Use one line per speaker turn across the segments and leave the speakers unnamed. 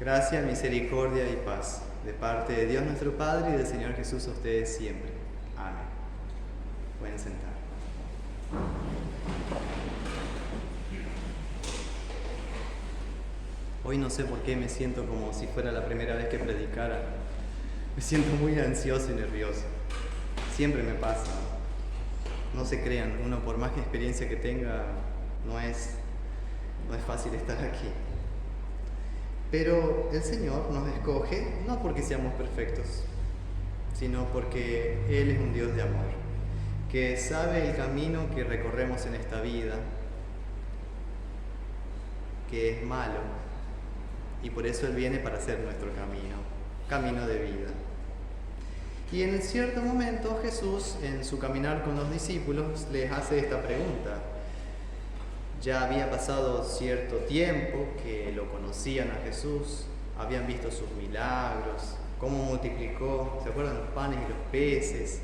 Gracia, misericordia y paz, de parte de Dios nuestro Padre y del Señor Jesús a ustedes siempre. Amén. Pueden sentar. Hoy no sé por qué me siento como si fuera la primera vez que predicara. Me siento muy ansioso y nervioso. Siempre me pasa. No se crean, uno por más que experiencia que tenga, no es fácil estar aquí. Pero el Señor nos escoge no porque seamos perfectos, sino porque Él es un Dios de amor, que sabe el camino que recorremos en esta vida, que es malo, y por eso Él viene para hacer nuestro camino de vida. Y en cierto momento Jesús, en su caminar con los discípulos, les hace esta pregunta. Ya había pasado cierto tiempo que lo conocían a Jesús, habían visto sus milagros, cómo multiplicó, ¿se acuerdan? Los panes y los peces,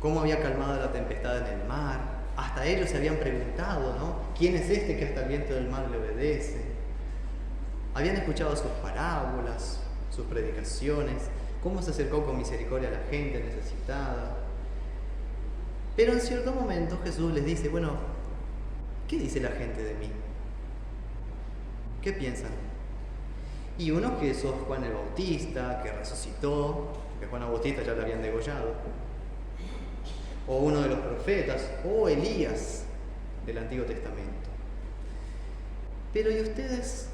cómo había calmado la tempestad en el mar. Hasta ellos se habían preguntado, ¿no? ¿Quién es este que hasta el viento del mar le obedece? Habían escuchado sus parábolas, sus predicaciones, cómo se acercó con misericordia a la gente necesitada. Pero en cierto momento Jesús les dice, bueno, ¿qué dice la gente de mí? ¿Qué piensan? Y unos que sos Juan el Bautista, que resucitó, que Juan el Bautista ya lo habían degollado. O uno de los profetas, o Elías del Antiguo Testamento. Pero ¿y ustedes?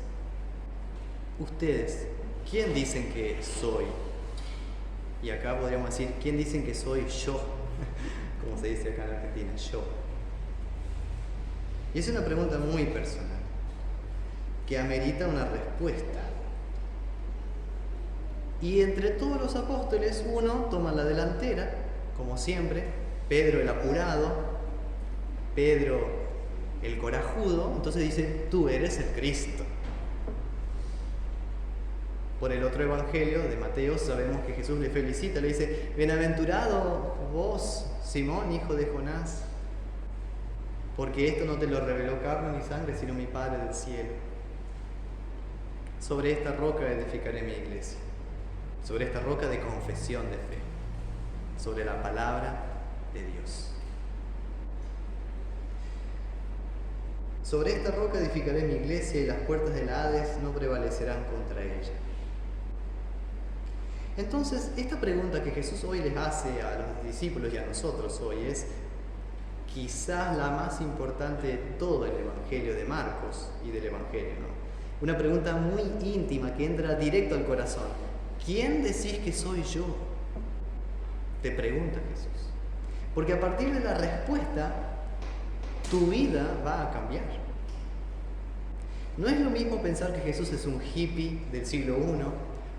Ustedes, ¿quién dicen que soy? Y acá podríamos decir, ¿quién dicen que soy yo? Como se dice acá en Argentina, yo. Y es una pregunta muy personal, que amerita una respuesta. Y entre todos los apóstoles, uno toma la delantera, como siempre, Pedro el apurado, Pedro el corajudo, entonces dice, tú eres el Cristo. Por el otro evangelio de Mateo sabemos que Jesús le felicita, le dice, bienaventurado vos, Simón, hijo de Jonás, porque esto no te lo reveló carne ni sangre, sino mi Padre del cielo. Sobre esta roca edificaré mi iglesia, sobre esta roca de confesión de fe, sobre la palabra de Dios. Sobre esta roca edificaré mi iglesia y las puertas del Hades no prevalecerán contra ella. Entonces, esta pregunta que Jesús hoy les hace a los discípulos y a nosotros hoy es quizás la más importante de todo el Evangelio de Marcos y del Evangelio, ¿no? Una pregunta muy íntima que entra directo al corazón. ¿Quién decís que soy yo? Te pregunta Jesús. Porque a partir de la respuesta, tu vida va a cambiar. No es lo mismo pensar que Jesús es un hippie del siglo I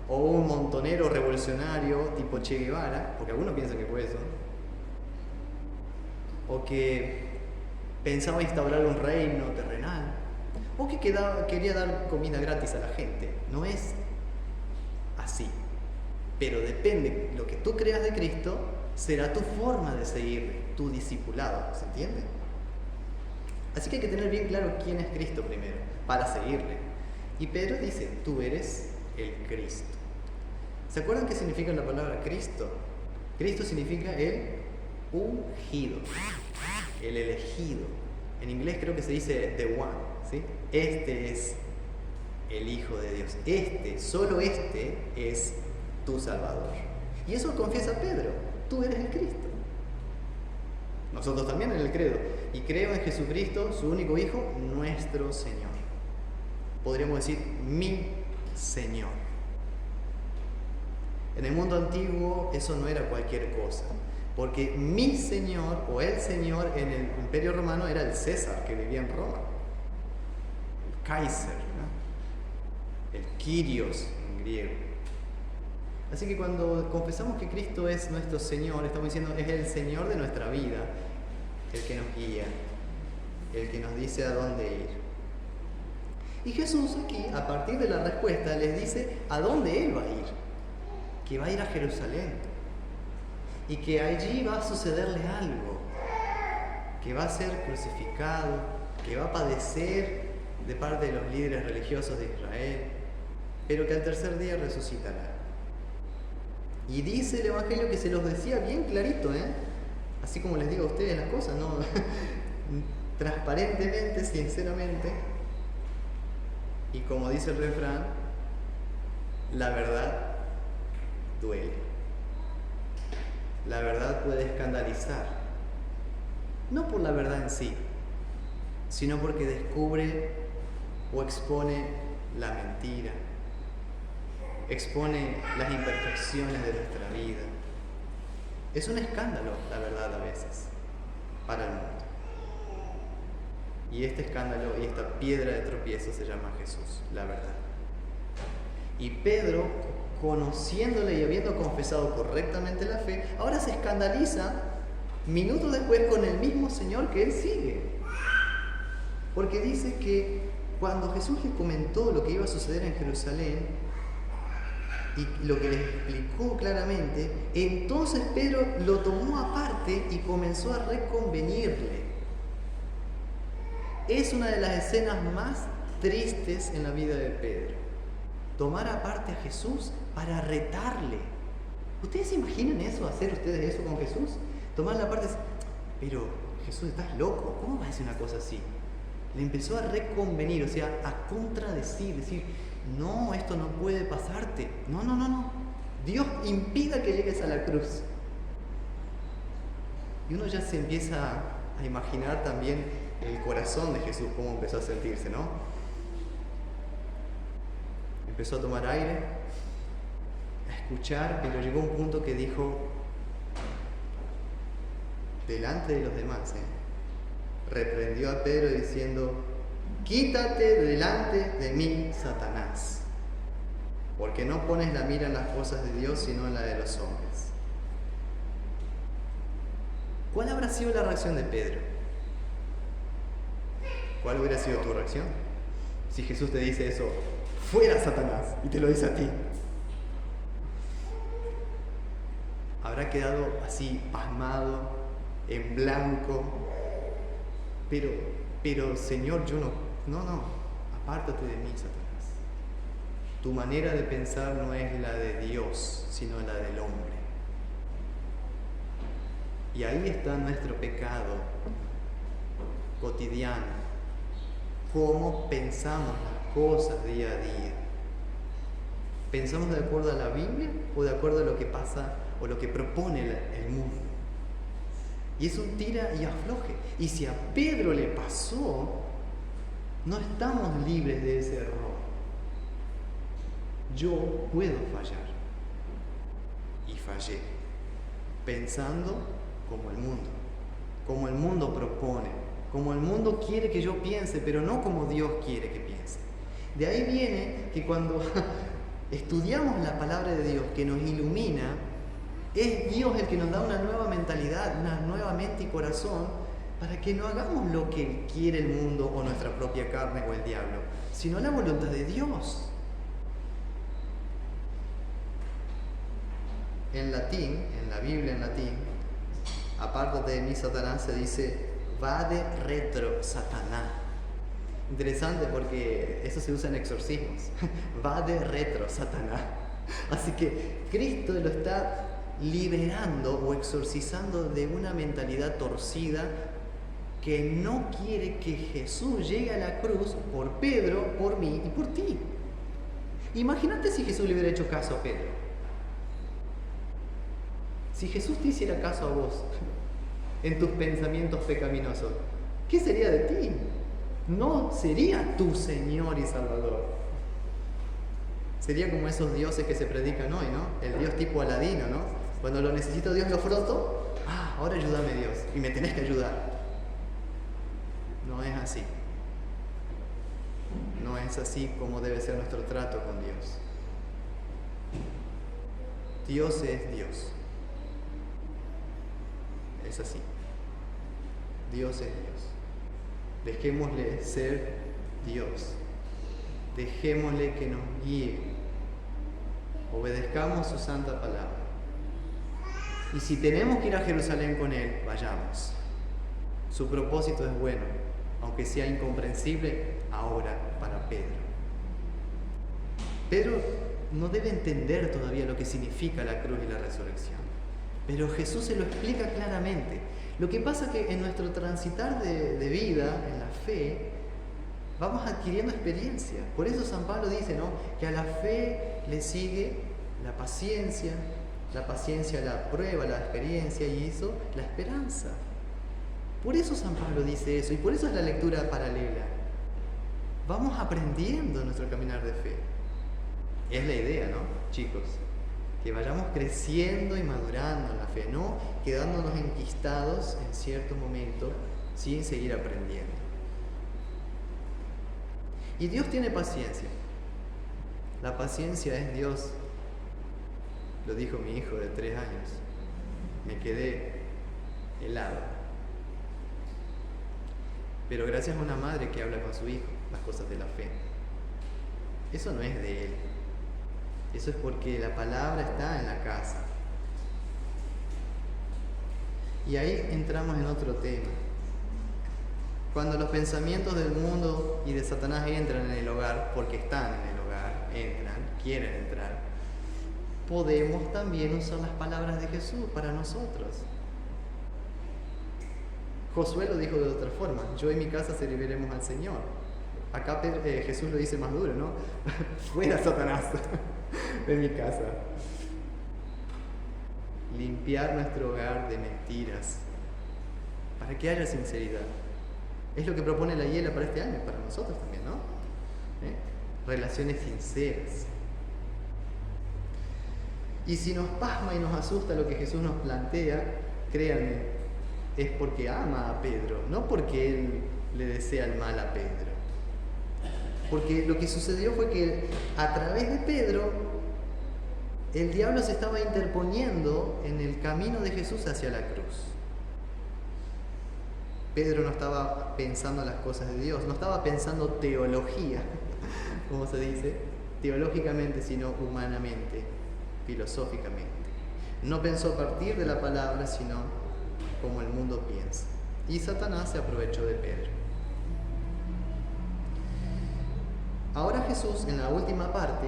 o un montonero revolucionario tipo Che Guevara, porque algunos piensan que fue eso, o que pensaba instaurar un reino terrenal, o que quería dar comida gratis a la gente. No es así. Pero depende, lo que tú creas de Cristo será tu forma de seguirle, tu discipulado, ¿se entiende? Así que hay que tener bien claro quién es Cristo primero, para seguirle. Y Pedro dice, tú eres el Cristo. ¿Se acuerdan qué significa la palabra Cristo? Cristo significa el ungido, el elegido. En inglés creo que se dice the one, ¿sí? Este es el Hijo de Dios. Solo este es tu Salvador. Y eso confiesa Pedro, tú eres el Cristo. Nosotros también en el credo. Y creo en Jesucristo, su único Hijo, nuestro Señor. Podríamos decir, mi Señor. En el mundo antiguo eso no era cualquier cosa. Porque mi Señor o el Señor en el Imperio Romano era el César que vivía en Roma. El Kaiser, ¿no? El Kyrios en griego. Así que cuando confesamos que Cristo es nuestro Señor, estamos diciendo es el Señor de nuestra vida, el que nos guía, el que nos dice a dónde ir. Y Jesús aquí, a partir de la respuesta, les dice a dónde Él va a ir. Que va a ir a Jerusalén. Y que allí va a sucederle algo. Que va a ser crucificado, que va a padecer de parte de los líderes religiosos de Israel, pero que al tercer día resucitará. Y dice el Evangelio que se los decía bien clarito, así como les digo a ustedes las cosas, ¿no? Transparentemente, sinceramente, y como dice el refrán, la verdad duele. La verdad puede escandalizar, no por la verdad en sí, sino porque descubre o expone la mentira, expone las imperfecciones de nuestra vida. Es un escándalo, la verdad, a veces, para el mundo. Y este escándalo y esta piedra de tropiezo se llama Jesús, la verdad. Y Pedro, conociéndole y habiendo confesado correctamente la fe, ahora se escandaliza minutos después con el mismo Señor que él sigue. Porque dice que cuando Jesús le comentó lo que iba a suceder en Jerusalén y lo que les explicó claramente, entonces Pedro lo tomó aparte y comenzó a reconvenirle. Es una de las escenas más tristes en la vida de Pedro. Tomar aparte a Jesús para retarle. ¿Ustedes se imaginan eso? ¿Hacer ustedes eso con Jesús? Tomarla aparte y decir, pero Jesús, estás loco, ¿cómo vas a decir una cosa así? Le empezó a reconvenir, o sea, a contradecir, decir, no, esto no puede pasarte. No. Dios impida que llegues a la cruz. Y uno ya se empieza a imaginar también el corazón de Jesús, cómo empezó a sentirse, ¿no? Empezó a tomar aire, a escuchar, pero llegó un punto que dijo, delante de los demás, reprendió a Pedro diciendo, quítate delante de mí, Satanás, porque no pones la mira en las cosas de Dios, sino en la de los hombres. ¿Cuál habrá sido la reacción de Pedro? ¿Cuál hubiera sido tu reacción? Si Jesús te dice eso, fuera Satanás, y te lo dice a ti. Habrá quedado así, pasmado, en blanco, pero Señor, yo no, apártate de mí, Satanás. Tu manera de pensar no es la de Dios, sino la del hombre. Y ahí está nuestro pecado cotidiano. Cómo pensamos las cosas día a día. ¿Pensamos de acuerdo a la Biblia o de acuerdo a lo que pasa o lo que propone el mundo? Y es un tira y afloje. Y si a Pedro le pasó, no estamos libres de ese error. Yo puedo fallar. Y fallé. Pensando como el mundo propone, como el mundo quiere que yo piense, pero no como Dios quiere que piense. De ahí viene que cuando estudiamos la palabra de Dios que nos ilumina, es Dios el que nos da una nueva mentalidad, una nueva mente y corazón, para que no hagamos lo que quiere el mundo o nuestra propia carne o el diablo, sino la voluntad de Dios. En latín, en la Biblia en latín, apártate de mí, Satanás, se dice vade retro, Satanás. Interesante porque eso se usa en exorcismos. Vade retro, Satanás. Así que Cristo lo está liberando o exorcizando de una mentalidad torcida que no quiere que Jesús llegue a la cruz por Pedro, por mí y por ti. Imagínate si Jesús le hubiera hecho caso a Pedro. Si Jesús te hiciera caso a vos en tus pensamientos pecaminosos, ¿qué sería de ti? No sería tu Señor y Salvador. Sería como esos dioses que se predican hoy, ¿no? El Dios tipo Aladino, ¿no? Cuando lo necesito Dios lo froto, ahora ayúdame Dios, y me tenés que ayudar. No es así. No es así como debe ser nuestro trato con Dios. Dios es Dios. Es así. Dios es Dios. Dejémosle ser Dios. Dejémosle que nos guíe. Obedezcamos su santa palabra. Y si tenemos que ir a Jerusalén con Él, vayamos. Su propósito es bueno, aunque sea incomprensible ahora para Pedro. Pedro no debe entender todavía lo que significa la cruz y la resurrección, pero Jesús se lo explica claramente. Lo que pasa es que en nuestro transitar de vida, en la fe, vamos adquiriendo experiencia. Por eso San Pablo dice, ¿no?, que a la fe le sigue la paciencia la prueba, la experiencia, y eso la esperanza. Por eso San Pablo dice eso, y por eso es la lectura paralela. Vamos aprendiendo en nuestro caminar de fe. Es la idea, ¿no, chicos? Que vayamos creciendo y madurando en la fe, no quedándonos enquistados en cierto momento sin seguir aprendiendo. Y Dios tiene paciencia. La paciencia es Dios. Lo dijo mi hijo de 3 años. Me quedé helado. Pero gracias a una madre que habla con su hijo las cosas de la fe. Eso no es de él. Eso es porque la palabra está en la casa. Y ahí entramos en otro tema. Cuando los pensamientos del mundo y de Satanás entran en el hogar, porque están en el hogar, entran, quieren entrar, podemos también usar las palabras de Jesús para nosotros. Josué lo dijo de otra forma: yo y mi casa serviremos al Señor. Acá Jesús lo dice más duro, ¿no? Fuera Satanás de mi casa. Limpiar nuestro hogar de mentiras, para que haya sinceridad. Es lo que propone la Hiela para este año, para nosotros también, ¿no? Relaciones sinceras. Y si nos pasma y nos asusta lo que Jesús nos plantea, créanme, es porque ama a Pedro, no porque Él le desea el mal a Pedro. Porque lo que sucedió fue que a través de Pedro, el diablo se estaba interponiendo en el camino de Jesús hacia la cruz. Pedro no estaba pensando las cosas de Dios, no estaba pensando teología, como se dice, teológicamente, sino humanamente, filosóficamente. No pensó a partir de la palabra, sino como el mundo piensa. Y Satanás se aprovechó de Pedro. Ahora Jesús, en la última parte,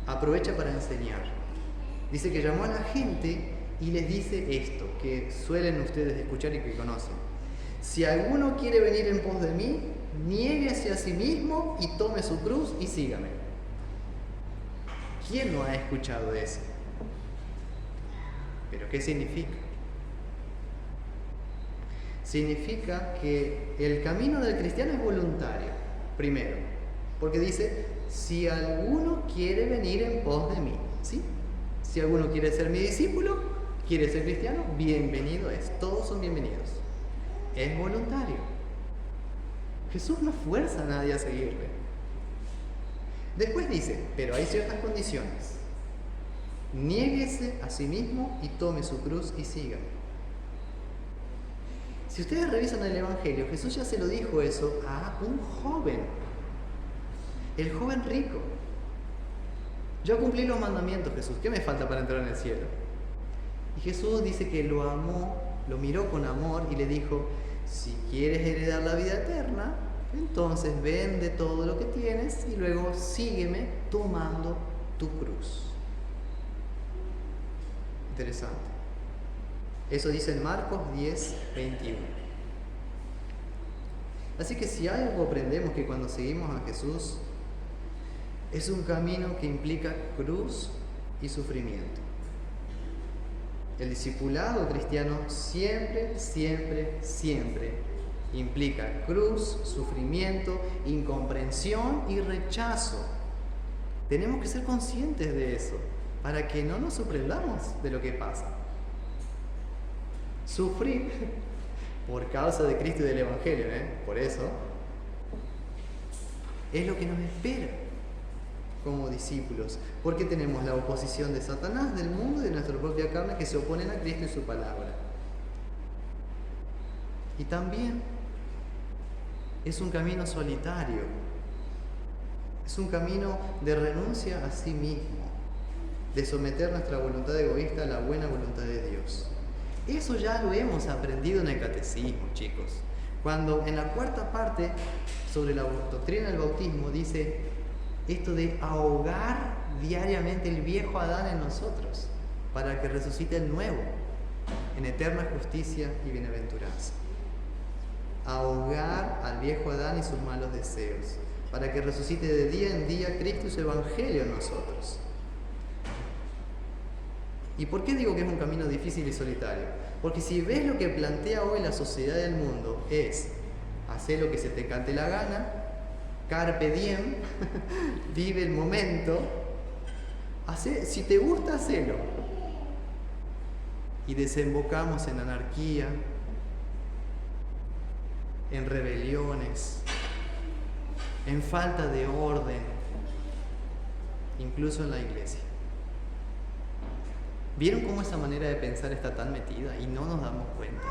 aprovecha para enseñar. Dice que llamó a la gente y les dice esto, que suelen ustedes escuchar y que conocen: si alguno quiere venir en pos de mí, niéguese a sí mismo y tome su cruz y sígame. ¿Quién no ha escuchado eso? ¿Pero qué significa? Significa que el camino del cristiano es voluntario, primero, porque dice: si alguno quiere venir en pos de mí, ¿sí? Si alguno quiere ser mi discípulo, quiere ser cristiano, bienvenido es. Todos son bienvenidos. Es voluntario. Jesús no fuerza a nadie a seguirle. Después dice, pero hay ciertas condiciones. Niéguese a sí mismo y tome su cruz y sígame. Si ustedes revisan el Evangelio, Jesús ya se lo dijo eso a un joven. El joven rico. Yo cumplí los mandamientos, Jesús. ¿Qué me falta para entrar en el cielo? Y Jesús dice que lo amó, lo miró con amor y le dijo: si quieres heredar la vida eterna, entonces vende todo lo que tienes y luego sígueme tomando tu cruz. Interesante. Eso dice en Marcos 10:21. Así que si algo aprendemos que cuando seguimos a Jesús, es un camino que implica cruz y sufrimiento. El discipulado cristiano siempre, siempre, siempre implica cruz, sufrimiento, incomprensión y rechazo. Tenemos que ser conscientes de eso para que no nos sorprendamos de lo que pasa. Sufrir por causa de Cristo y del Evangelio, por eso, es lo que nos espera como discípulos, porque tenemos la oposición de Satanás, del mundo y de nuestra propia carne, que se oponen a Cristo y su palabra. Y también es un camino solitario, es un camino de renuncia a sí mismo, de someter nuestra voluntad egoísta a la buena voluntad de Dios. Eso ya lo hemos aprendido en el catecismo, chicos, cuando en la 4ª parte sobre la doctrina del bautismo dice: esto de ahogar diariamente el viejo Adán en nosotros, para que resucite el nuevo, en eterna justicia y bienaventuranza. Ahogar al viejo Adán y sus malos deseos, para que resucite de día en día Cristo y su Evangelio en nosotros. ¿Y por qué digo que es un camino difícil y solitario? Porque si ves lo que plantea hoy la sociedad del mundo, es hacer lo que se te cante la gana, carpe diem, vive el momento, si te gusta, hacelo. Y desembocamos en anarquía, en rebeliones, en falta de orden, incluso en la iglesia. ¿Vieron cómo esa manera de pensar está tan metida y no nos damos cuenta?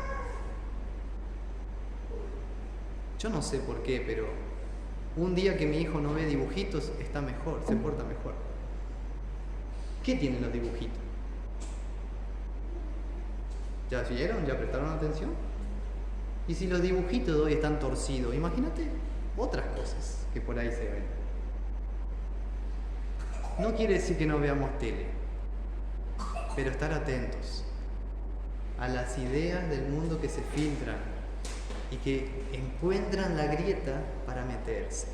Yo no sé por qué, pero un día que mi hijo no ve dibujitos, está mejor, se porta mejor. ¿Qué tienen los dibujitos? ¿Ya vieron? ¿Ya prestaron atención? Y si los dibujitos de hoy están torcidos, imagínate otras cosas que por ahí se ven. No quiere decir que no veamos tele, pero estar atentos a las ideas del mundo que se filtran y que encuentran la grieta para meterse.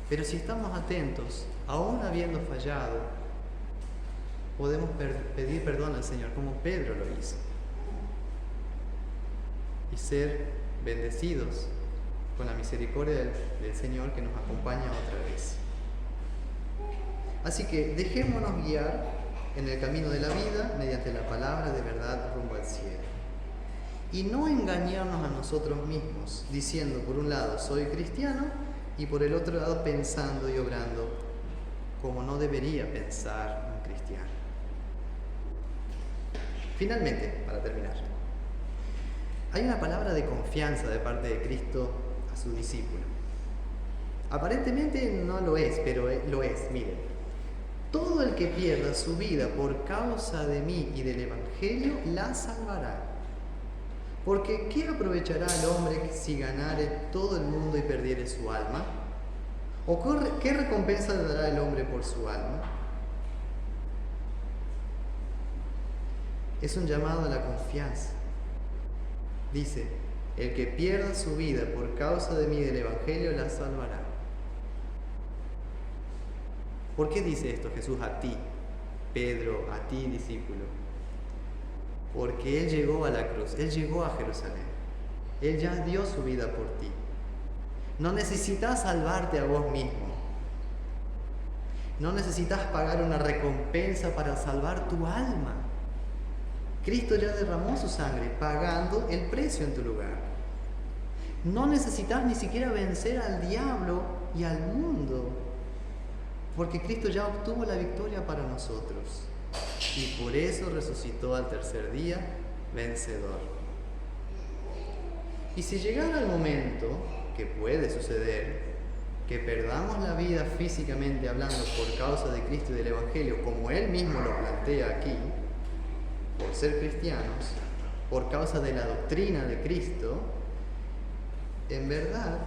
Pero si estamos atentos, aún habiendo fallado, podemos pedir perdón al Señor, como Pedro lo hizo, y ser bendecidos con la misericordia del Señor que nos acompaña otra vez. Así que dejémonos guiar en el camino de la vida mediante la palabra de verdad rumbo al cielo. Y no engañarnos a nosotros mismos, diciendo por un lado soy cristiano y por el otro lado pensando y obrando como no debería pensar un cristiano. Finalmente, para terminar, hay una palabra de confianza de parte de Cristo a su discípulo. Aparentemente no lo es, pero lo es, miren. Todo el que pierda su vida por causa de mí y del Evangelio, la salvará. Porque ¿qué aprovechará el hombre si ganare todo el mundo y perdiere su alma? ¿O qué recompensa le dará el hombre por su alma? Es un llamado a la confianza. Dice, el que pierda su vida por causa de mí y del Evangelio, la salvará. ¿Por qué dice esto Jesús a ti, Pedro, a ti, discípulo? Porque Él llegó a la cruz, Él llegó a Jerusalén. Él ya dio su vida por ti. No necesitas salvarte a vos mismo. No necesitas pagar una recompensa para salvar tu alma. Cristo ya derramó su sangre, pagando el precio en tu lugar. No necesitas ni siquiera vencer al diablo y al mundo, porque Cristo ya obtuvo la victoria para nosotros. Y por eso resucitó al tercer día vencedor. Y si llegara el momento, que puede suceder, que perdamos la vida físicamente hablando por causa de Cristo y del Evangelio, como Él mismo lo plantea aquí, por ser cristianos, por causa de la doctrina de Cristo, en verdad,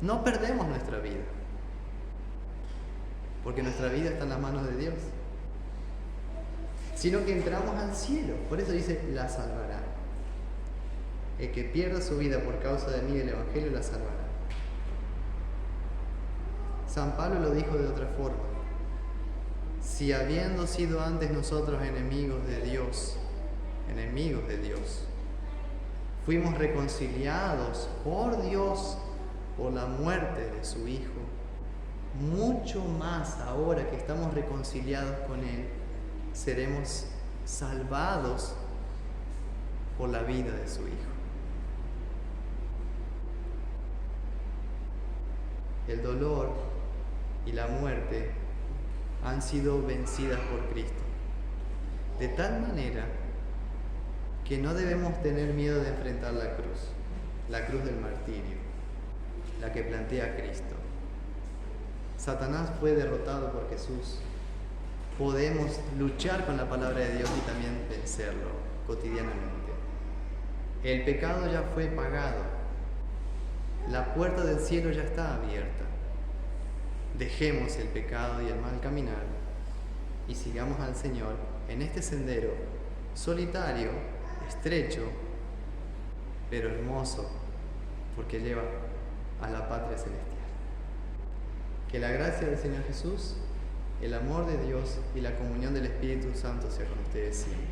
no perdemos nuestra vida, porque nuestra vida está en las manos de Dios, sino que entramos al cielo. Por eso dice, la salvará. El que pierda su vida por causa de mí y del Evangelio, la salvará. San Pablo lo dijo de otra forma. Si habiendo sido antes nosotros enemigos de Dios, fuimos reconciliados por Dios por la muerte de su Hijo, mucho más ahora que estamos reconciliados con Él, seremos salvados por la vida de su Hijo. El dolor y la muerte han sido vencidas por Cristo, de tal manera que no debemos tener miedo de enfrentar la cruz del martirio, la que plantea Cristo. Satanás fue derrotado por Jesús. Podemos luchar con la palabra de Dios y también vencerlo cotidianamente. El pecado ya fue pagado. La puerta del cielo ya está abierta. Dejemos el pecado y el mal caminar y sigamos al Señor en este sendero solitario, estrecho, pero hermoso, porque lleva a la patria celestial. Que la gracia del Señor Jesús, el amor de Dios y la comunión del Espíritu Santo sea con ustedes siempre.